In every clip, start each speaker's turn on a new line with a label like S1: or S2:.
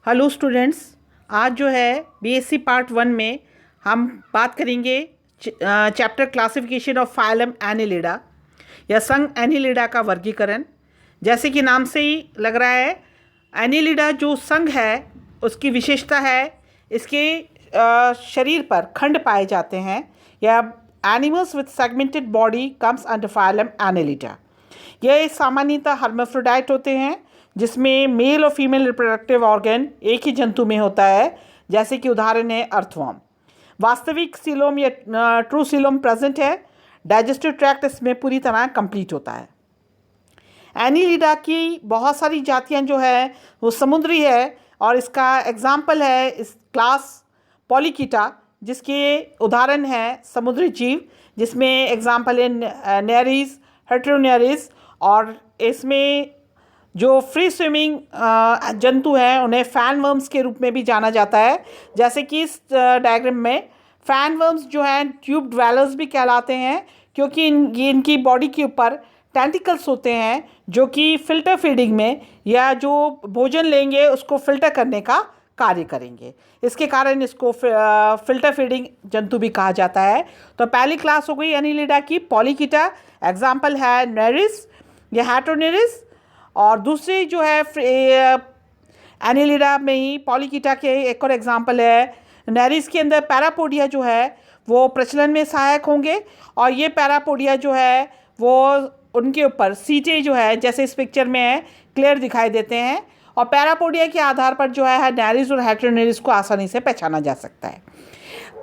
S1: Hello students. आज जो है बीएससी पार्ट 1 में हम बात करेंगे chapter classification of phylum Annelida या संघ एनिलिडा का वर्गीकरण। जैसे कि नाम से ही लग रहा है, एनिलिडा जो संघ है उसकी विशेषता है इसके शरीर पर खंड पाए जाते हैं या animals with segmented body comes under phylum Annelida. यह सामान्यतः हर्माफ्रोडाइट होते हैं जिसमें मेल और फीमेल रिप्रोडक्टिव ऑर्गन एक ही जंतु में होता है, जैसे कि उदाहरण है अर्थवर्म। वास्तविक सीलोम या ट्रू सीलोम प्रेजेंट है। डाइजेस्टिव ट्रैक्ट इसमें पूरी तरह कंप्लीट होता है। एनिलिडा की बहुत सारी जातियां जो है वो समुद्री है और इसका एग्जाम्पल है इस क्लास पॉलीकीटा, जिसके उदाहरण है समुद्री जीव, जिसमें एग्जाम्पल है नेरीज, हेट्रोनेरीज। और इसमें जो फ्री स्विमिंग जंतु हैं उन्हें फैन वर्म्स के रूप में भी जाना जाता है। जैसे कि इस डायग्राम में फैन वर्म्स जो हैं ट्यूब ड्वेलर्स भी कहलाते हैं, क्योंकि इनकी बॉडी के ऊपर टेंटिकल्स होते हैं जो कि फिल्टर फीडिंग में या जो भोजन लेंगे उसको फिल्टर करने का कार्य करेंगे। इसके कारण इसको फिल्टर फीडिंग जंतु भी कहा जाता है। तो पहली क्लास हो गई एनिलिडा की पॉलीकीटा, एग्जाम्पल है नेरिस या हेट्रोनेरिस। और दूसरी जो है एनिलिडा में ही पॉलीकीटा के एक और एग्जाम्पल है नेरिस के अंदर पैरापोडिया जो है वो प्रचलन में सहायक होंगे। और ये पैरापोडिया जो है वो उनके ऊपर सीटे जो है जैसे इस पिक्चर में है क्लियर दिखाई देते हैं। और पैरापोडिया के आधार पर जो है नेरिस और हेट्रोनेरिस को आसानी से पहचाना जा सकता है।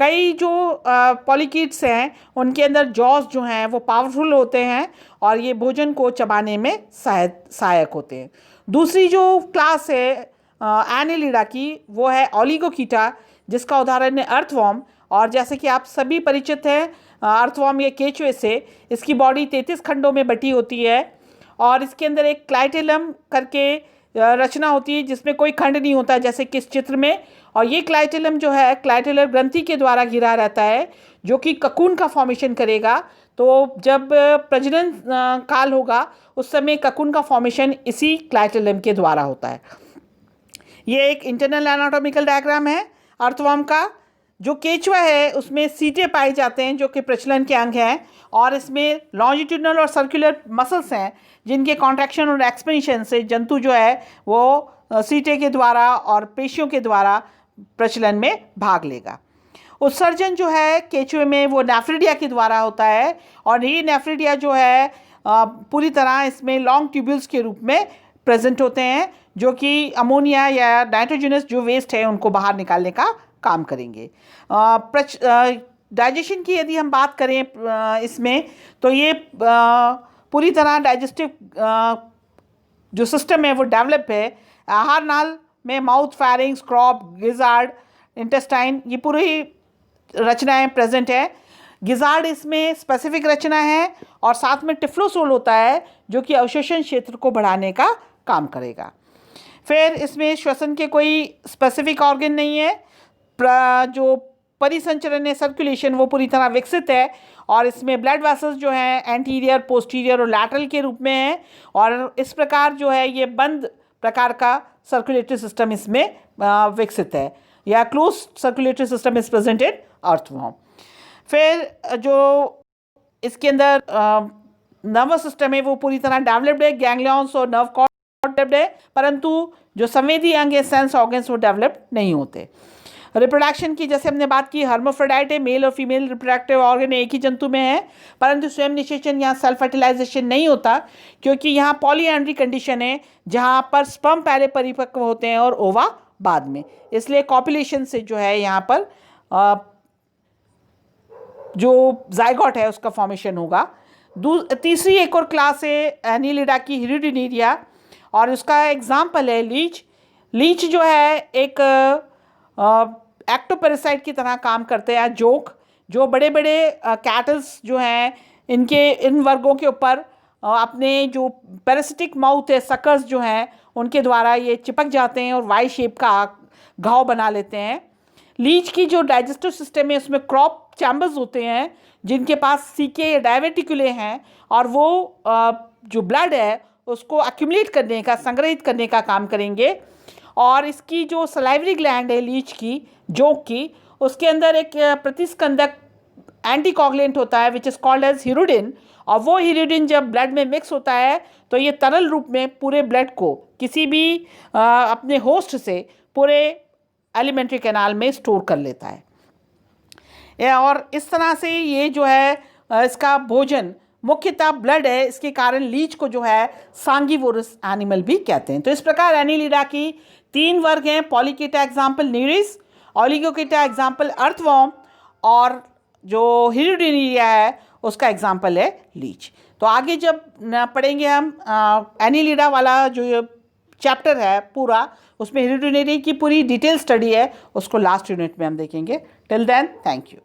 S1: कई जो पॉलीकीट्स हैं उनके अंदर जॉस जो हैं वो पावरफुल होते हैं और ये भोजन को चबाने में सहायक होते हैं। दूसरी जो क्लास है एनिलिडा की वो है ओलिगोकीटा, जिसका उदाहरण है अर्थवर्म। और जैसे कि आप सभी परिचित हैं अर्थवर्म या केचुए से, इसकी बॉडी 33 खंडों में बटी होती है और इसके अंदर एक क्लाइटेलम करके रचना होती है जिसमें कोई खंड नहीं होता जैसे कि इस चित्र में। और ये क्लाइटेलम जो है क्लाइटेलर ग्रंथि के द्वारा घिरा रहता है जो कि ककून का फॉर्मेशन करेगा। तो जब प्रजनन काल होगा उस समय ककून का फॉर्मेशन इसी क्लाइटेलम के द्वारा होता है। ये एक इंटरनल एनाटॉमिकल डायग्राम है अर्थवर्म का। जो केचुआ है उसमें सीटे पाए जाते हैं जो कि प्रचलन के अंग हैं और इसमें लॉन्जिट्यूडनल और सर्कुलर मसल्स हैं जिनके कॉन्ट्रैक्शन और एक्सपेंशन से जंतु जो है वो सीटे के द्वारा और पेशियों के द्वारा प्रचलन में भाग लेगा। उत्सर्जन जो है केचुए में वो नेफ्रिडिया के द्वारा होता है और ये नेफ्रिडिया जो है पूरी तरह इसमें लॉन्ग ट्यूब्यूल्स के रूप में प्रेजेंट होते हैं जो कि अमोनिया या नाइट्रोजनस जो वेस्ट है उनको बाहर निकालने का काम करेंगे। डाइजेशन की यदि हम बात करें इसमें तो ये पूरी तरह डाइजेस्टिव जो सिस्टम है वो डेवलप है। आहार नाल में mouth, pharynx, crop, gizzard, intestine ये पूरी रचनाएं प्रेजेंट है। गिजार्ड इसमें स्पेसिफिक रचना है और साथ में टिफ्लोसोल होता है जो कि अवशोषण क्षेत्र को बढ़ाने का काम करेगा। फिर इसमें श्वसन के कोई स्पेसिफिक ऑर्गन नहीं है। जो परिसंचरण है सर्कुलेशन वो पूरी तरह विकसित है और इसमें ब्लड वेसल्स जो हैं एंटीरियर, पोस्टीरियर और लैटरल के रूप में हैं और इस प्रकार जो है ये बंद प्रकार का सर्कुलेटरी सिस्टम इसमें विकसित है या close circulatory system is present in earthworm. फिर जो इसके अंदर नर्वस सिस्टम है वो पूरी तरह डेवलप्ड है, गैंग्लियंस और नर्व कॉर्ड डेवलप्ड है, परंतु जो संवेदी अंग है सेंस ऑर्गन्स वो डेवलप नहीं होते। रिप्रोडक्शन की जैसे हमने बात की हर्माफ्रोडाइट है, मेल और फीमेल रिप्रोडक्टिव ऑर्गन एक ही जंतु में है, परंतु स्वयं निषेचन या सेल्फ फर्टिलाइजेशन नहीं होता क्योंकि यहाँ पॉलीएंड्री कंडीशन है जहाँ पर स्पर्म पहले परिपक्व होते हैं और ओवा बाद में, इसलिए कॉपुलेशन से जो है यहाँ पर जो जाइगोट है उसका फॉर्मेशन होगा। तीसरी एक और क्लास है एनिलिडा की हिरिडिनेरिया और उसका एग्जाम्पल है लीच। लीच जो है एक एक्टोपेरासाइट की तरह काम करते हैं। जोक जो बड़े बड़े कैटल्स जो हैं इन वर्गों के ऊपर अपने जो पैरासिटिक माउथ है सकर्स जो हैं उनके द्वारा ये चिपक जाते हैं और वाई शेप का घाव बना लेते हैं। लीच की जो डाइजेस्टिव सिस्टम है उसमें क्रॉप चैम्बर्स होते हैं जिनके पास सीके या डायवेटिकुले हैं और वो जो ब्लड है उसको एक्यूमुलेट करने का, संग्रहित करने का काम करेंगे। और इसकी जो सलाइवरी ग्लैंड है लीच की, जोंक की, उसके अंदर एक प्रतिस्कंदक एंटीकॉगुलेंट होता है which is called as hirudin, और वो हिरुडिन जब ब्लड में मिक्स होता है तो ये तरल रूप में पूरे ब्लड को किसी भी अपने होस्ट से पूरे एलिमेंट्री कैनाल में स्टोर कर लेता है। और इस तरह से ये जो है इसका भोजन मुख्यतः ब्लड है, इसके कारण लीच को जो है सांगिवोरस एनिमल भी कहते हैं। तो इस प्रकार एनीलिडा की 3 वर्ग हैं, पॉलीकेटा एग्जाम्पल नीरिस, ओलिगोकेटा एग्जाम्पल अर्थवॉर्म, और जो हिरुडिनिया है उसका एग्जाम्पल है लीच। तो आगे जब पढ़ेंगे हम एनीलिडा वाला जो चैप्टर है पूरा, उसमें हिरुडिनिया की पूरी डिटेल स्टडी है, उसको लास्ट यूनिट में हम देखेंगे। Till then thank you.